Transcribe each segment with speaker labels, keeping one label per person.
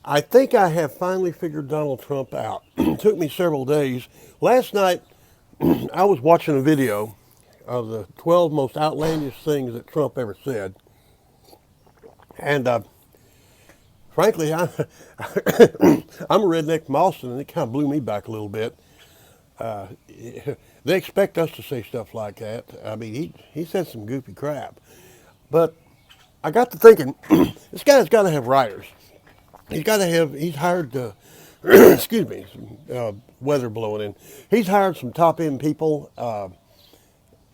Speaker 1: I think I have finally figured Donald Trump out. It took me several days. Last night, I was watching a video of the 12 most outlandish things that Trump ever said. And frankly, I'm a redneck from Austin, and it kind of blew me back a little bit. Uh, they expect us to say stuff like that. I mean, he said some goofy crap. But I got to thinking, this guy's got to have writers. He's hired, excuse me, weather blowing in. He's hired some top end people.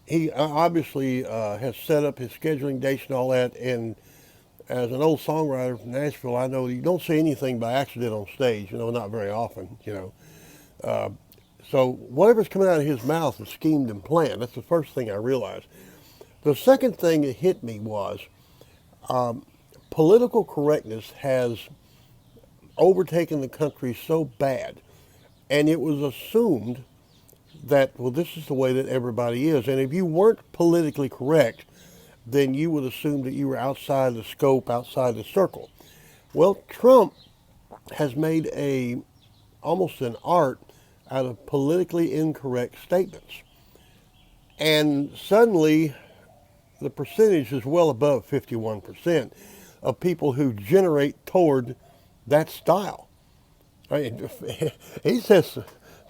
Speaker 1: He obviously has set up his scheduling dates and all that. And as an old songwriter from Nashville, I know you don't say anything by accident on stage, not very often, Uh, so whatever's coming out of his mouth is schemed and planned. That's the first thing I realized. The second thing that hit me was um, political correctness has overtaken the country so bad, and it was assumed that, well, this is the way that everybody is. And if you weren't politically correct, then you would assume that you were outside the scope, outside the circle. Well, Trump has made almost an art out of politically incorrect statements. And suddenly the percentage is well above 51% of people who generate toward that style. I mean, he says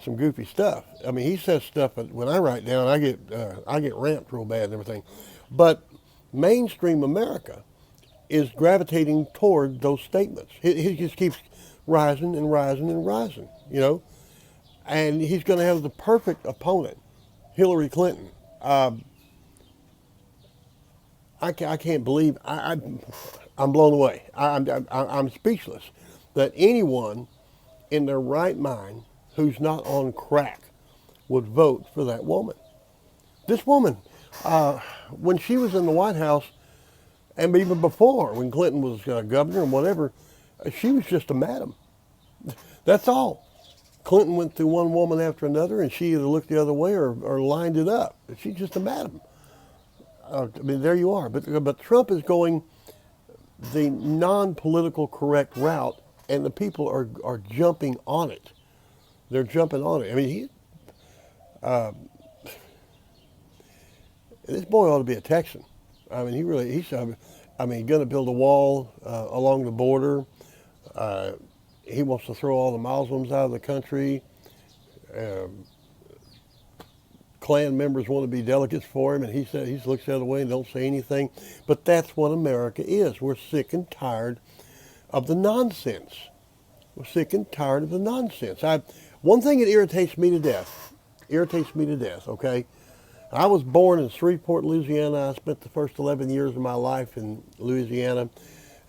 Speaker 1: some goofy stuff. I mean, he says stuff that when I write down, I get ramped real bad and everything. But mainstream America is gravitating toward those statements. He just keeps rising and rising and rising, and he's going to have the perfect opponent, Hillary Clinton. Um, I can't believe I'm blown away. I'm speechless that anyone in their right mind who's not on crack would vote for that woman. This woman, when she was in the White House, and even before, when Clinton was governor and whatever, she was just a madam. That's all. Clinton went through one woman after another, and she either looked the other way or lined it up. She's just a madam. I mean, there you are. But Trump is going the non-political correct route, and the people are jumping on it. They're jumping on it. I mean, uh, this boy ought to be a Texan. I mean, going to build a wall along the border. Uh, he wants to throw all the Muslims out of the country. Um Klan members want to be delegates for him, and he looks the other way and don't say anything. But that's what America is. We're sick and tired of the nonsense. We're sick and tired of the nonsense. One thing that irritates me to death, okay? I was born in Shreveport, Louisiana. I spent the first 11 years of my life in Louisiana,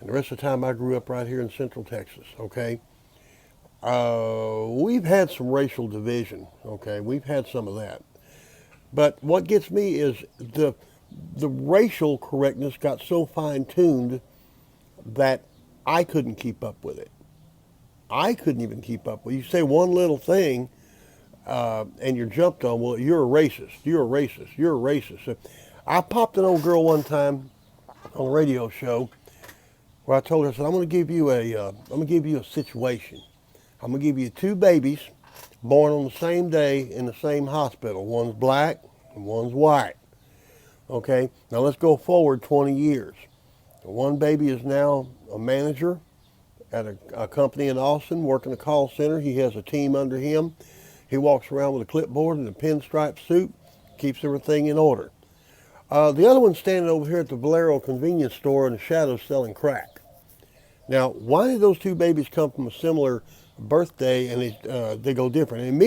Speaker 1: and the rest of the time I grew up right here in Central Texas, okay? We've had some racial division, okay? We've had some of that. But what gets me is the racial correctness got so fine-tuned that I couldn't keep up with it. I couldn't even keep up with it. You say one little thing, and you're jumped on, well, you're a racist, you're a racist, you're a racist. So I popped an old girl one time on a radio show where I told her, I said, I'm going to give you a situation. I'm going to give you two babies born on the same day in the same hospital. One's black and one's white. Okay, now let's go forward 20 years. One baby is now a manager at a company in Austin, working a call center. He has a team under him. He walks around with a clipboard and a pinstripe suit, keeps everything in order. The other one's standing over here at the Valero convenience store in the shadows selling crack. Now, why did those two babies come from a similar birthday and they go different? And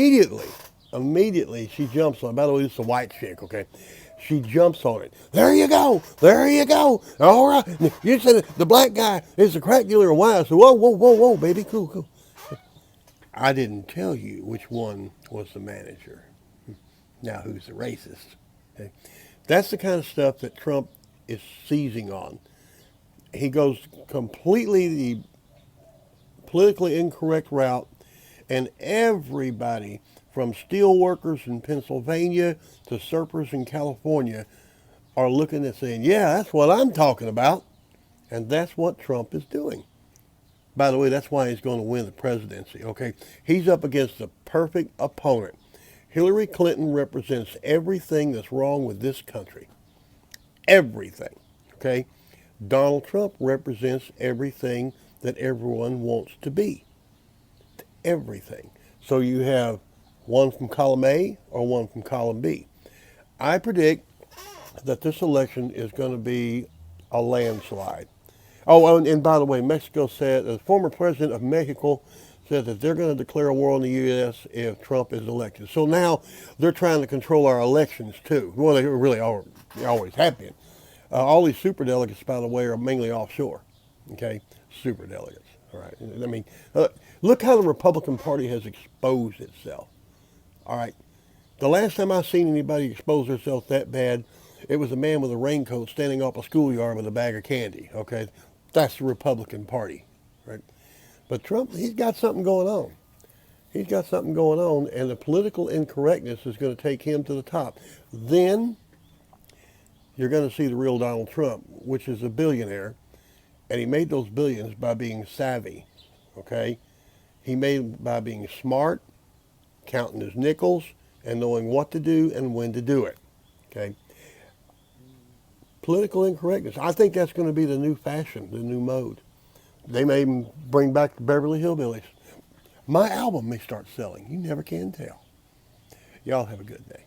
Speaker 1: immediately she jumps on it. By the way, this is a white chick, okay? She jumps on it. There you go. There you go. All right. You said the black guy is a crack dealer and why? I said, whoa, whoa, whoa, whoa, baby. Cool, cool. I didn't tell you which one was the manager. Now who's the racist? Okay? That's the kind of stuff that Trump is seizing on. He goes completely the politically incorrect route, and everybody from steel workers in Pennsylvania to surfers in California are looking and saying, yeah, that's what I'm talking about. And that's what Trump is doing. By the way, that's why he's going to win the presidency, okay? He's up against the perfect opponent. Hillary Clinton represents everything that's wrong with this country. Everything, okay? Donald Trump represents everything that everyone wants to be. Everything. So you have one from column A or one from column B. I predict that this election is going to be a landslide. Oh, and by the way, Mexico said, the former president of Mexico said that they're going to declare a war on the U.S. if Trump is elected. So now they're trying to control our elections too. Well, they really are, they always have been. All these super delegates, by the way, are mainly offshore. Okay, super delegates. All right. I mean, look how the Republican Party has exposed itself. All right. The last time I seen anybody expose themselves that bad, it was a man with a raincoat standing off a schoolyard with a bag of candy. Okay, that's the Republican Party, right? But Trump, he's got something going on. He's got something going on, and the political incorrectness is going to take him to the top. Then you're going to see the real Donald Trump, which is a billionaire, and he made those billions by being savvy. Okay, he made by being smart, counting his nickels, and knowing what to do and when to do it. Okay. Political incorrectness. I think that's going to be the new fashion, the new mode. They may even bring back the Beverly Hillbillies. My album may start selling. You never can tell. Y'all have a good day.